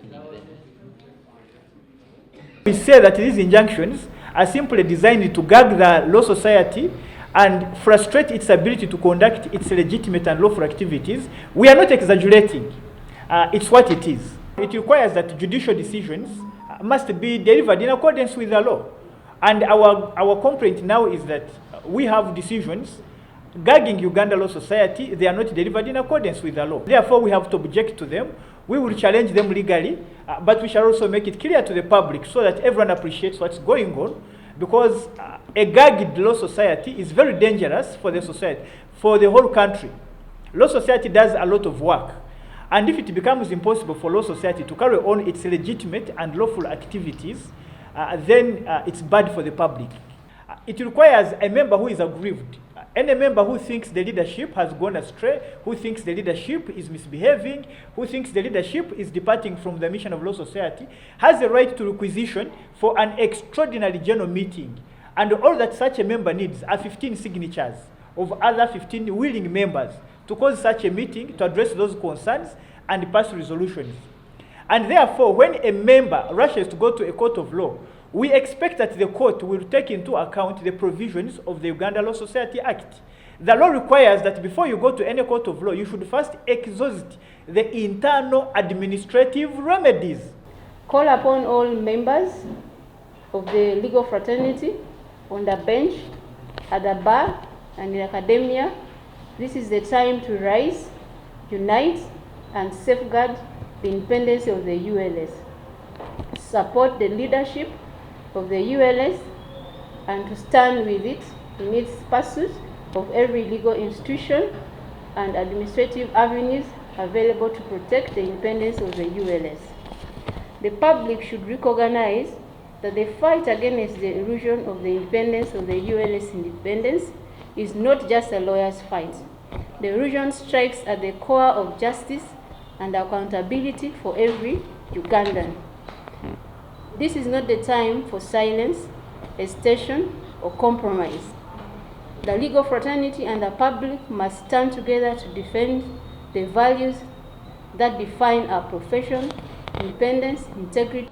independent. We say that these injunctions are simply designed to gag the Law Society and frustrate its ability to conduct its legitimate and lawful activities. We are not exaggerating. It's what it is. It requires that judicial decisions must be delivered in accordance with the law. And our complaint now is that we have decisions gagging Uganda Law Society. They are not delivered in accordance with the law. Therefore, we have to object to them. We will challenge them legally, but we shall also make it clear to the public so that everyone appreciates what's going on, because a gagged law society is very dangerous for the society, for the whole country. Law society does a lot of work, and if it becomes impossible for law society to carry on its legitimate and lawful activities, then it's bad for the public. It requires a member who is aggrieved. Any member who thinks the leadership has gone astray, who thinks the leadership is misbehaving, who thinks the leadership is departing from the mission of law society, has a right to requisition for an extraordinary general meeting. And all that such a member needs are 15 signatures of other 15 willing members to cause such a meeting to address those concerns and pass resolutions. And therefore, when a member rushes to go to a court of law, we expect that the court will take into account the provisions of the Uganda Law Society Act. The law requires that before you go to any court of law, you should first exhaust the internal administrative remedies. Call upon all members of the legal fraternity on the bench, at the bar, and in academia. This is the time to rise, unite, and safeguard the independence of the ULS. Support the leadership of the ULS and to stand with it in its pursuit of every legal institution and administrative avenues available to protect the independence of the ULS. The public should recognize that the fight against the erosion of the independence of the ULS independence is not just a lawyer's fight. The erosion strikes at the core of justice and accountability for every Ugandan. This is not the time for silence, hesitation, or compromise. The legal fraternity and the public must stand together to defend the values that define our profession: independence, integrity,